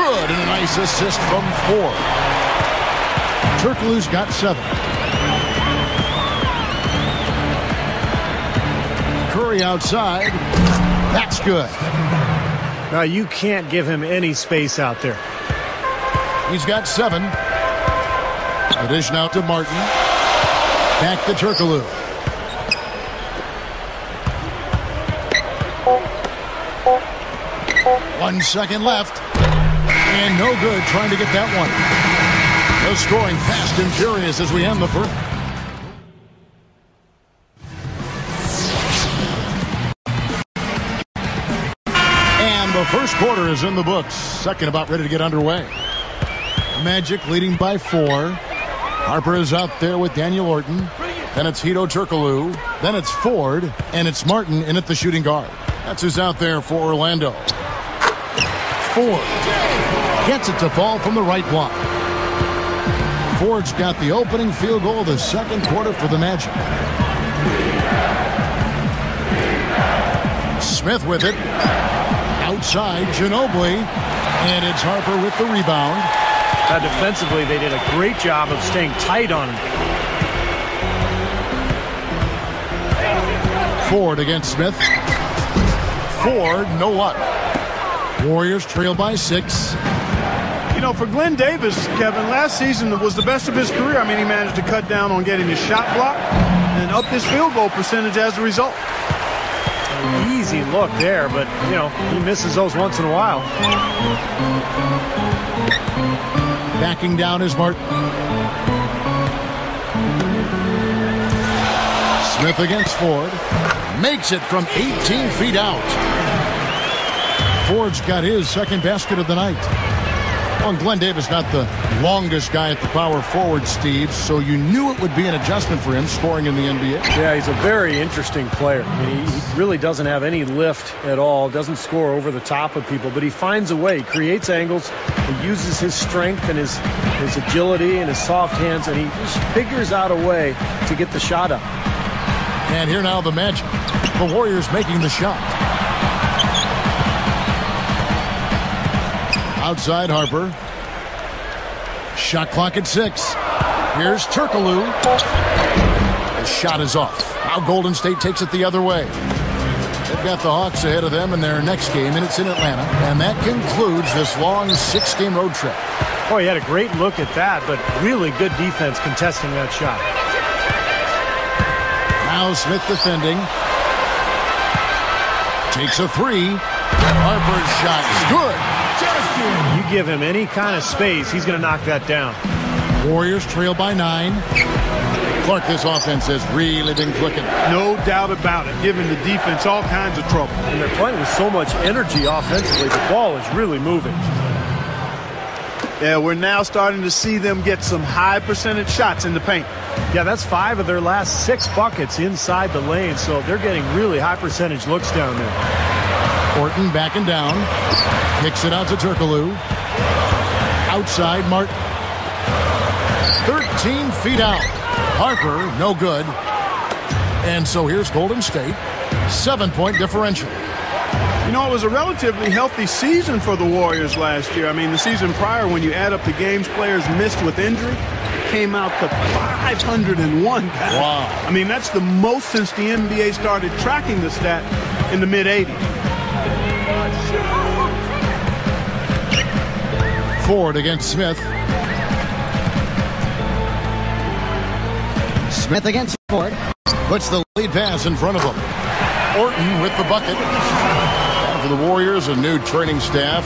Good, and a nice assist from Ford. Turkoglu's got 7. Curry outside. That's good. Now you can't give him any space out there. He's got 7. The dish now to Martin. Back to Turkoglu. One second left. And no good trying to get that one. No scoring fast and furious as we end the first. And the first quarter is in the books. Second about ready to get underway. Magic leading by 4. Harper is out there with Daniel Orton. Then it's Hedo Turkoglu. Then it's Ford. And it's Martin in at the shooting guard. That's who's out there for Orlando. Ford gets it to fall from the right block. Ford's got the opening field goal of the second quarter for the Magic. Smith with it. Outside, Ginobili. And it's Harper with the rebound. Defensively, they did a great job of staying tight on him. Ford against Smith. Ford, no luck. Warriors trail by 6. You know, for Glenn Davis, Kevin, last season was the best of his career. I mean, he managed to cut down on getting his shot blocked and up his field goal percentage as a result. An easy look there, but, you know, he misses those once in a while. Backing down is Martin. Smith against Ford. Makes it from 18 feet out. Ford's got his second basket of the night. Well, Glenn Davis not the longest guy at the power forward, Steve, so you knew it would be an adjustment for him scoring in the NBA. Yeah, he's a very interesting player. I mean, he really doesn't have any lift at all, doesn't score over the top of people, but he finds a way, he creates angles, he uses his strength and his agility and his soft hands, and he just figures out a way to get the shot up. And here now the Magic. The Warriors making the shot. Outside Harper. Shot clock at 6. Here's Turkoglu. The shot is off. Now Golden State takes it the other way. They've got the Hawks ahead of them in their next game, and it's in Atlanta. And that concludes this long 6-game road trip. Oh, he had a great look at that, but really good defense contesting that shot. Now Smith defending. Takes a 3. Harper's shot is good. You give him any kind of space, he's going to knock that down. Warriors trail by 9. Clark, this offense has really been clicking. No doubt about it, giving the defense all kinds of trouble. And they're playing with so much energy offensively, the ball is really moving. Yeah, we're now starting to see them get some high percentage shots in the paint. Yeah, that's 5 of their last 6 buckets inside the lane, so they're getting really high percentage looks down there. Orton backing down. Kicks it out to Turkoglu. Outside Martin. 13 feet out. Harper, no good. And so here's Golden State. 7-point differential. You know, it was a relatively healthy season for the Warriors last year. I mean, the season prior, when you add up the games players missed with injury, came out to 501. Wow. I mean, that's the most since the NBA started tracking the stat in the mid-'80s. Ford against Smith. Smith against Ford. Puts the lead pass in front of him. Orton with the bucket. And for the Warriors, a new training staff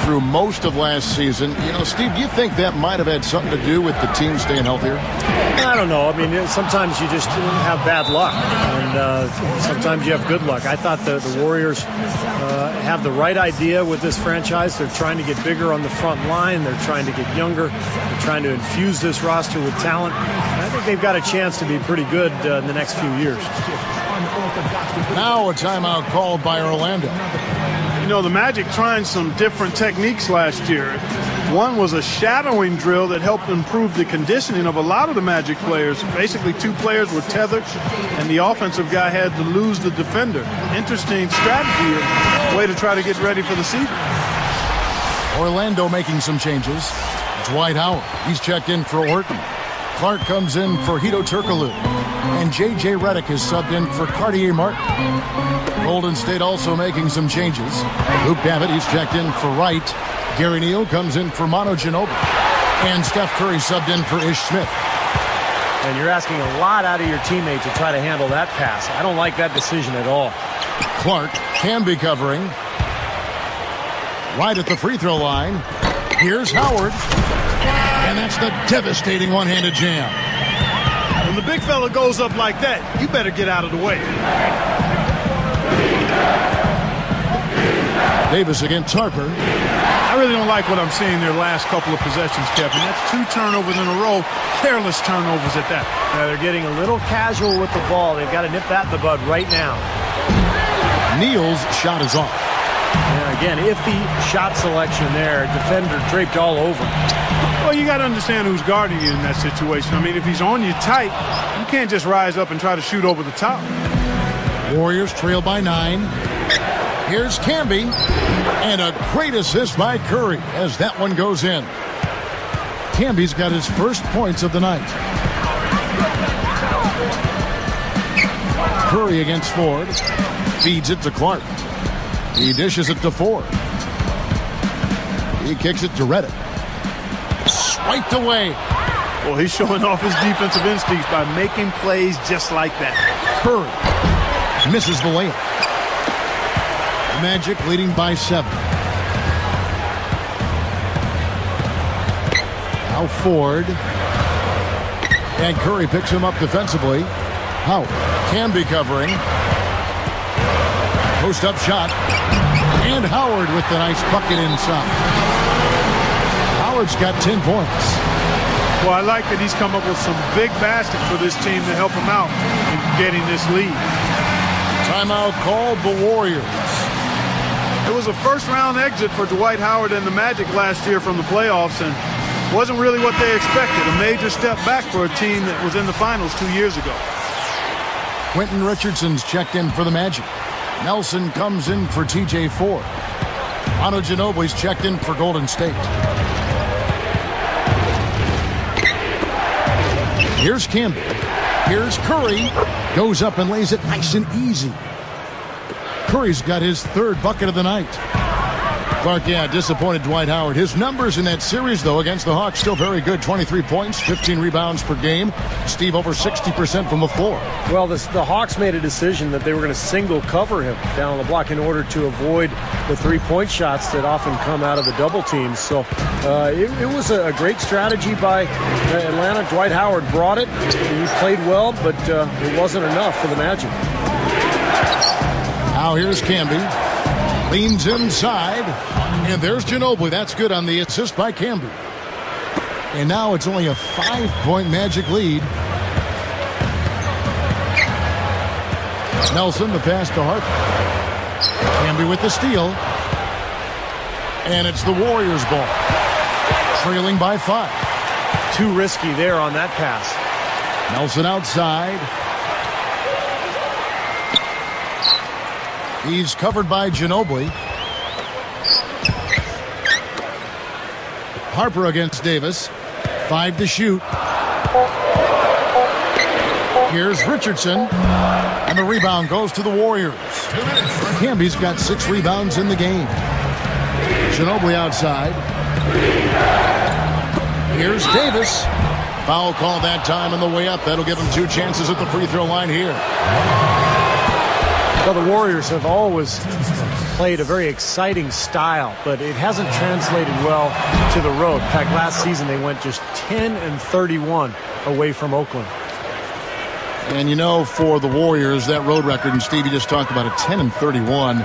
through most of last season. You know, Steve, do you think that might have had something to do with the team staying healthier? I don't know. I mean, sometimes you just have bad luck, and sometimes you have good luck. I thought the Warriors have the right idea with this franchise. They're trying to get bigger on the front line. They're trying to get younger. They're trying to infuse this roster with talent. And I think they've got a chance to be pretty good in the next few years. Now a timeout called by Orlando. You know, the Magic trying some different techniques last year. One was a shadowing drill that helped improve the conditioning of a lot of the Magic players. Basically, 2 players were tethered, and the offensive guy had to lose the defender. Interesting strategy, a way to try to get ready for the season. Orlando making some changes. Dwight Howard, he's checked in for Orton. Clark comes in for Hito Turkoglu. And J.J. Redick is subbed in for Cartier Martin. Golden State also making some changes. Luke David, he's checked in for Wright. Gary Neal comes in for Manu Ginobili. And Steph Curry subbed in for Ish Smith. And you're asking a lot out of your teammate to try to handle that pass. I don't like that decision at all. Clark can be covering. Right at the free throw line. Here's Howard. And that's the devastating one-handed jam. When the big fella goes up like that, you better get out of the way. Davis against Harper. I really don't like what I'm seeing their last couple of possessions, Kevin. That's 2 turnovers in a row, careless turnovers at that. Yeah, they're getting a little casual with the ball. They've got to nip that in the bud right now. Neal's shot is off. Yeah, again, iffy shot selection there. Defender draped all over. Well, you got to understand who's guarding you in that situation. I mean, if he's on you tight, you can't just rise up and try to shoot over the top. Warriors trail by 9. Here's Camby. And a great assist by Curry as that one goes in. Camby's got his first points of the night. Curry against Ford. Feeds it to Clark. He dishes it to Ford. He kicks it to Redick. Swiped away. Well, he's showing off his defensive instincts by making plays just like that. Curry misses the layup. Magic leading by 7. Now Ford. And Curry picks him up defensively. Howard can be covering. Post-up shot. And Howard with the nice bucket inside. Howard's got 10 points. Well, I like that he's come up with some big baskets for this team to help him out in getting this lead. Timeout called the Warriors. It was a first-round exit for Dwight Howard and the Magic last year from the playoffs, and wasn't really what they expected. A major step back for a team that was in the finals 2 years ago. Quentin Richardson's checked in for the Magic. Nelson comes in for T.J. Ford. Manu Ginobili's checked in for Golden State. Here's Camby. Here's Curry. Goes up and lays it nice and easy. Curry's got his 3rd bucket of the night. Clark, yeah, disappointed Dwight Howard. His numbers in that series, though, against the Hawks, still very good. 23 points, 15 rebounds per game. Steve, over 60% from the floor. Well, the Hawks made a decision that they were going to single cover him down on the block in order to avoid the 3-point shots that often come out of the double teams. So it was a great strategy by Atlanta. Dwight Howard brought it. He played well, but it wasn't enough for the Magic. Now here's Camby. Leans inside. And there's Ginobili. That's good on the assist by Camby. And now it's only a 5-point Magic lead. Nelson, the pass to Harper. Camby with the steal. And it's the Warriors' ball. Trailing by 5. Too risky there on that pass. Nelson outside. He's covered by Ginobili. Harper against Davis. 5 to shoot. Here's Richardson. And the rebound goes to the Warriors. Camby's got 6 rebounds in the game. Ginobili outside. Here's Davis. Foul call that time on the way up. That'll give him 2 chances at the free throw line here. Well, the Warriors have always played a very exciting style, but it hasn't translated well to the road. In fact, last season they went just 10-31 away from Oakland. And you know, for the Warriors, that road record, and Steve, you just talked about it, 10-31.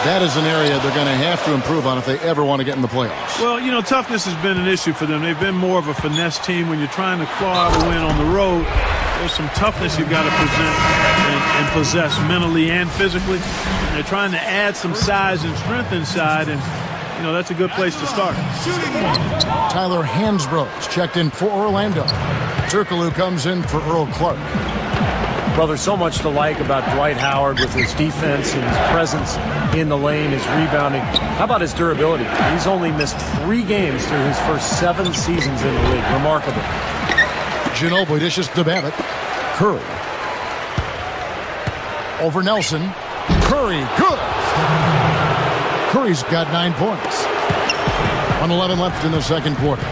That is an area they're going to have to improve on if they ever want to get in the playoffs. Well, you know, toughness has been an issue for them. They've been more of a finesse team. When you're trying to claw out a win on the road, there's some toughness you've got to present and possess mentally and physically. And they're trying to add some size and strength inside, and, you know, that's a good place to start. Tyler Hansbrough is checked in for Orlando. Turkoglu comes in for Earl Clark. Well, there's so much to like about Dwight Howard with his defense and his presence in the lane, his rebounding. How about his durability? He's only missed 3 games through his first 7 seasons in the league. Remarkable. Ginobili dishes to Babbitt. Curry. Over Nelson. Curry, good. Curry's got 9 points. 1:11 left in the second quarter.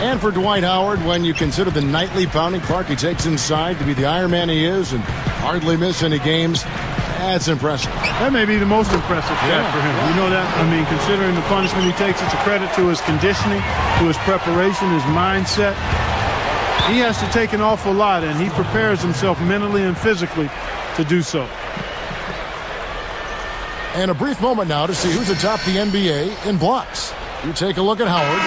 And for Dwight Howard, when you consider the nightly pounding Clark he takes inside to be the Iron Man he is and hardly miss any games, that's impressive. That may be the most impressive stat for him. You know that? I mean, considering the punishment he takes, it's a credit to his conditioning, to his preparation, his mindset. He has to take an awful lot, and he prepares himself mentally and physically to do so. And a brief moment now to see who's atop the NBA in blocks. You take a look at Howard.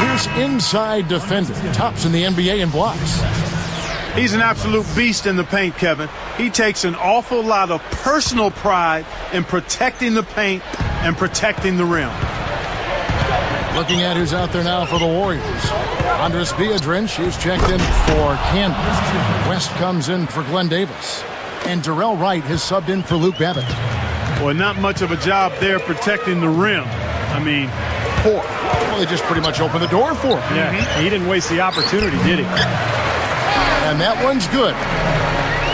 Here's inside defender. Tops in the NBA in blocks. He's an absolute beast in the paint, Kevin. He takes an awful lot of personal pride in protecting the paint and protecting the rim. Looking at who's out there now for the Warriors. Andres Biedrins is checked in for Canby. West comes in for Glenn Davis. And Darrell Wright has subbed in for Luke Babbitt. Boy, not much of a job there protecting the rim. I mean, poor. Well, they just pretty much opened the door for him. Yeah, he didn't waste the opportunity, did he? And that one's good.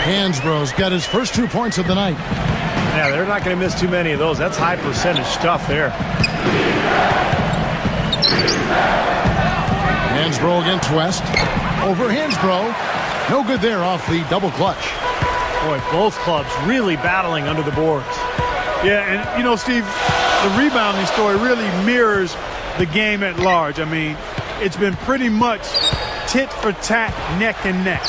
Hansbrough's got his first 2 points of the night. Yeah, they're not going to miss too many of those. That's high percentage stuff there. Hansbrough against West. Over Hansbrough. No good there off the double clutch. Boy, both clubs really battling under the boards. Yeah, and, you know, Steve, the rebounding story really mirrors the game at large. I mean, it's been pretty much tit for tat, neck and neck.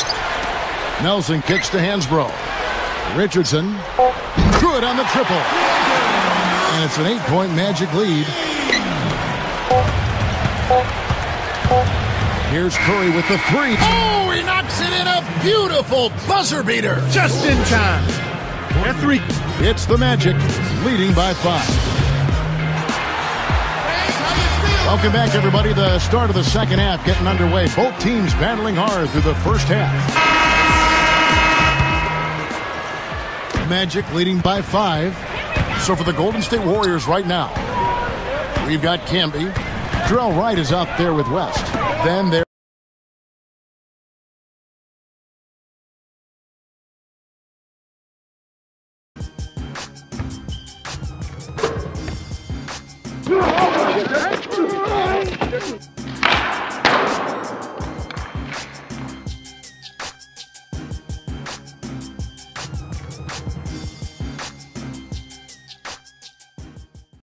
Nelson kicks to Hansbrough. Richardson. Good on the triple. And it's an 8-point Magic lead. Here's Curry with the 3. Oh, he knocks it in, a beautiful buzzer beater. Just in time. That 3. It's the Magic, leading by 5. Welcome back, everybody. The start of the second half getting underway. Both teams battling hard through the first half. Magic leading by 5. So for the Golden State Warriors right now, we've got Camby. Darrell Wright is out there with West. Then there.